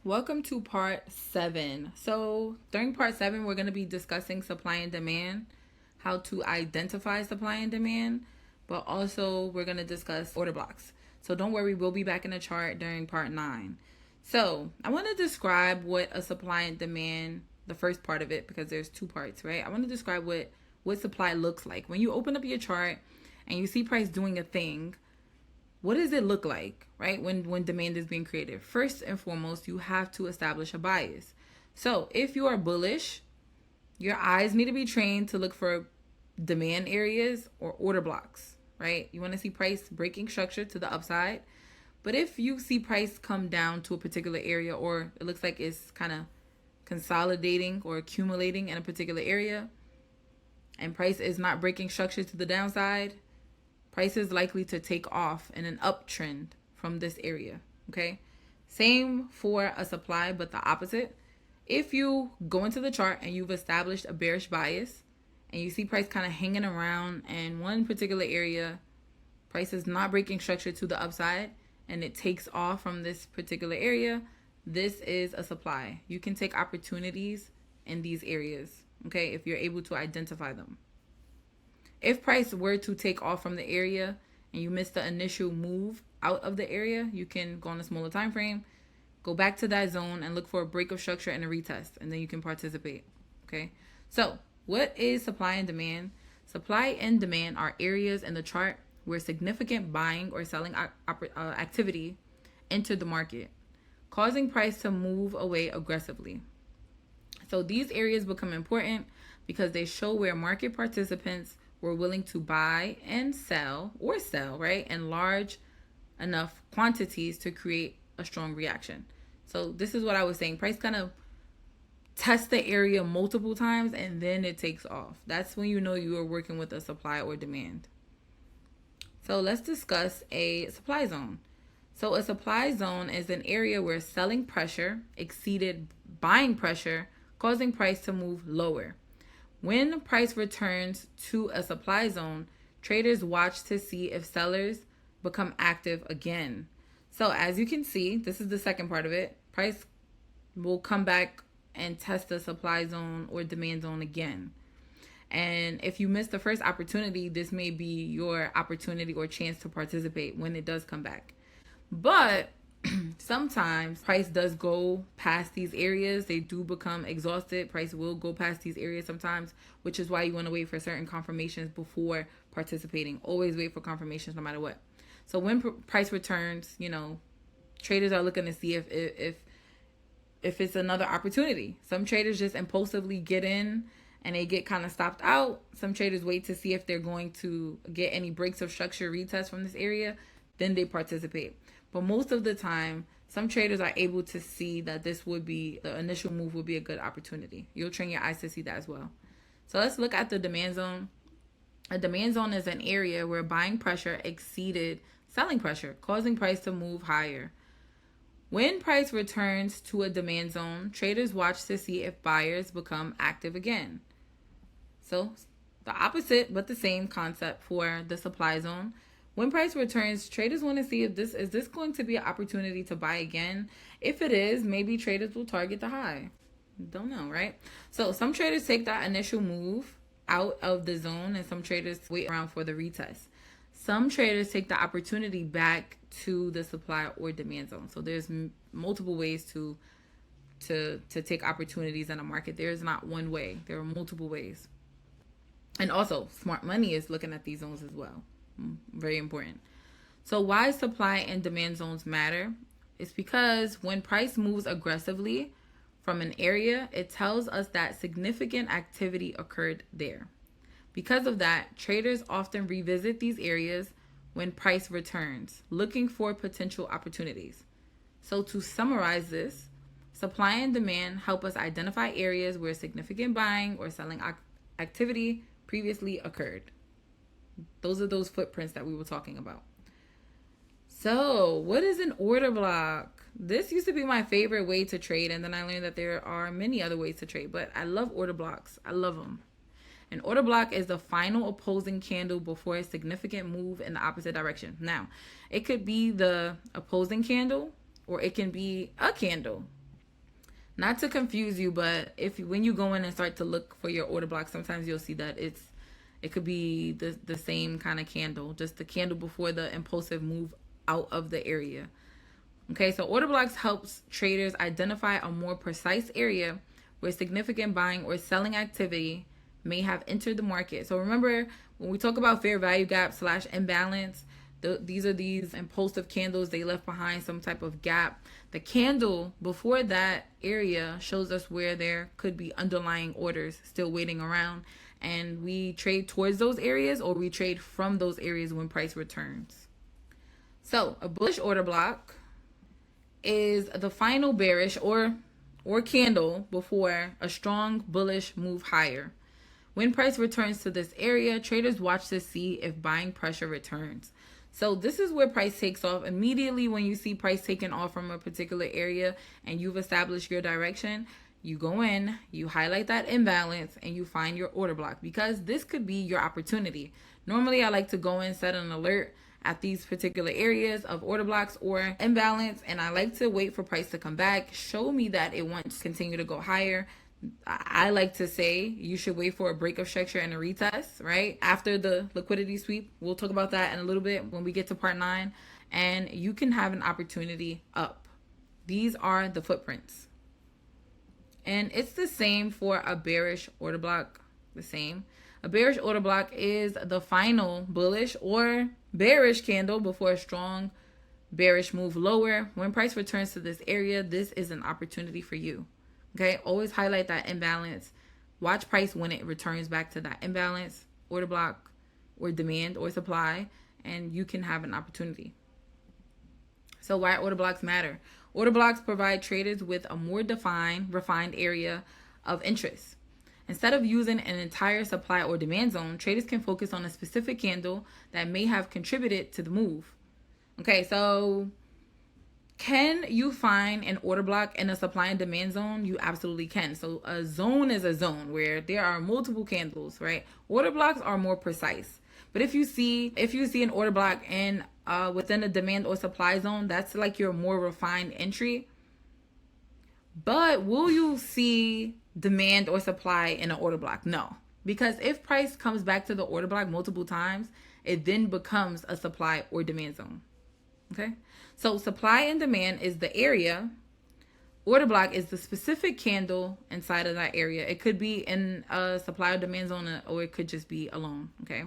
Welcome to part 7. So during part 7, we're going to be discussing supply and demand, how to identify supply and demand, but also we're going to discuss order blocks. So don't worry, we'll be back in the chart during part 9. So I want to describe what a supply and demand, the first part of it, because there's 2 parts, right? I want to describe what supply looks like. When you open up your chart and you see price doing a thing, what does it look like, right, when demand is being created? First and foremost, you have to establish a bias. So if you are bullish, your eyes need to be trained to look for demand areas or order blocks, right? You want to see price breaking structure to the upside. But if you see price come down to a particular area, or it looks like it's kind of consolidating or accumulating in a particular area, and price is not breaking structure to the downside, price is likely to take off in an uptrend from this area, okay? Same for a supply, but the opposite. If you go into the chart and you've established a bearish bias and you see price kind of hanging around in one particular area, price is not breaking structure to the upside, and it takes off from this particular area, this is a supply. You can take opportunities in these areas, okay, if you're able to identify them. If price were to take off from the area and you missed the initial move out of the area, you can go on a smaller time frame, go back to that zone and look for a break of structure and a retest, and then you can participate. Okay, so what is supply and demand? Supply and demand are areas in the chart where significant buying or selling activity entered the market, causing price to move away aggressively. So these areas become important because they show where market participants were willing to buy and sell, right, in large enough quantities to create a strong reaction. So this is what I was saying. Price kind of tests the area multiple times and then it takes off. That's when you know you are working with a supply or demand. So let's discuss a supply zone. So a supply zone is an area where selling pressure exceeded buying pressure, causing price to move lower. When price returns to a supply zone, traders watch to see if sellers become active again. So as you can see, this is the second part of it. Price will come back and test the supply zone or demand zone again. And if you miss the first opportunity, this may be your opportunity or chance to participate when it does come back. But sometimes price does go past these areas. They do become exhausted. Price will go past these areas sometimes, which is why you want to wait for certain confirmations before participating. Always wait for confirmations no matter what. So when price returns, traders are looking to see if it's another opportunity. Some traders just impulsively get in and they get kind of stopped out. Some traders wait to see if they're going to get any breaks of structure retest from this area, then they participate. But most of the time, some traders are able to see that the initial move would be a good opportunity. You'll train your eyes to see that as well. So let's look at the demand zone. A demand zone is an area where buying pressure exceeded selling pressure, causing price to move higher. When price returns to a demand zone, traders watch to see if buyers become active again. So the opposite, but the same concept for the supply zone. When price returns, traders want to see if this is going to be an opportunity to buy again. If it is, maybe traders will target the high. Don't know, right? So some traders take that initial move out of the zone, and some traders wait around for the retest. Some traders take the opportunity back to the supply or demand zone. So there's multiple ways to take opportunities in a market. There is not one way. There are multiple ways. And also, smart money is looking at these zones as well. Very important. So why supply and demand zones matter? It's because when price moves aggressively from an area, it tells us that significant activity occurred there. Because of that, traders often revisit these areas when price returns, looking for potential opportunities. So to summarize this, supply and demand help us identify areas where significant buying or selling activity previously occurred. Those are those footprints that we were talking about. So what is an order block? This used to be my favorite way to trade, and then I learned that there are many other ways to trade, but I love order blocks. I love them. An order block is the final opposing candle before a significant move in the opposite direction. Now, it could be the opposing candle or it can be a candle, Not to confuse you, but when you go in and start to look for your order block, sometimes you'll see that it could be the same kind of candle, just the candle before the impulsive move out of the area. Okay, so order blocks helps traders identify a more precise area where significant buying or selling activity may have entered the market. So remember, when we talk about fair value gap / imbalance, these are these impulsive candles. They left behind some type of gap. The candle before that area shows us where there could be underlying orders still waiting around, and we trade towards those areas or we trade from those areas when price returns. So a bullish order block is the final bearish or candle before a strong bullish move higher. When price returns to this area, traders watch to see if buying pressure returns. So this is where price takes off. Immediately when you see price taking off from a particular area and you've established your direction, you go in, you highlight that imbalance, and you find your order block, because this could be your opportunity. Normally, I like to go in, set an alert at these particular areas of order blocks or imbalance, and I like to wait for price to come back, show me that it wants to continue to go higher. I like to say you should wait for a break of structure and a retest, right? After the liquidity sweep. We'll talk about that in a little bit when we get to part 9. And you can have an opportunity up. These are the footprints. And it's the same for a bearish order block. The same. A bearish order block is the final bullish or bearish candle before a strong bearish move lower. When price returns to this area, this is an opportunity for you. Okay, always highlight that imbalance. Watch price when it returns back to that imbalance, order block, or demand or supply, and you can have an opportunity. So why order blocks matter? Order blocks provide traders with a more refined area of interest. Instead of using an entire supply or demand zone, traders can focus on a specific candle that may have contributed to the move. Okay, so can you find an order block in a supply and demand zone? You absolutely can. So a zone is a zone where there are multiple candles, right? Order blocks are more precise. But if you see an order block in within a demand or supply zone, that's like your more refined entry. But will you see demand or supply in an order block? No. Because if price comes back to the order block multiple times, it then becomes a supply or demand zone. Okay? So supply and demand is the area. Order block is the specific candle inside of that area. It could be in a supply or demand zone, or it could just be alone. Okay?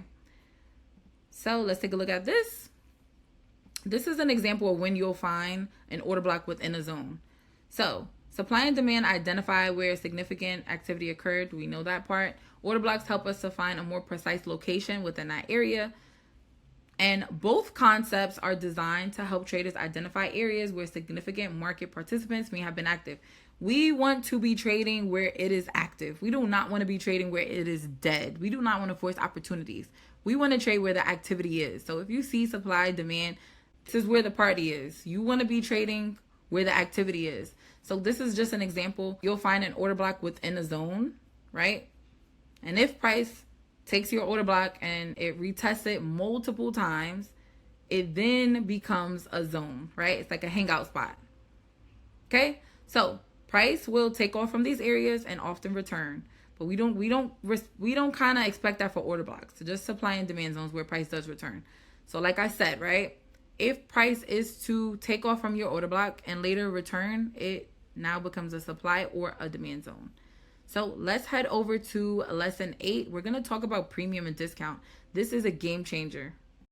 So let's take a look at this. This is an example of when you'll find an order block within a zone. So supply and demand identify where significant activity occurred. We know that part. Order blocks help us to find a more precise location within that area. And both concepts are designed to help traders identify areas where significant market participants may have been active. We want to be trading where it is active. We do not want to be trading where it is dead. We do not want to force opportunities. We want to trade where the activity is. So if you see supply, demand, this is where the party is. You want to be trading where the activity is. So this is just an example. You'll find an order block within a zone, right? And if price takes your order block and it retests it multiple times, it then becomes a zone, right? It's like a hangout spot. Okay? So price will take off from these areas and often return. But we don't kind of expect that for order blocks. So just supply and demand zones where price does return. So like I said, right? If price is to take off from your order block and later return, it now becomes a supply or a demand zone. So let's head over to lesson 8. We're going to talk about premium and discount. This is a game changer.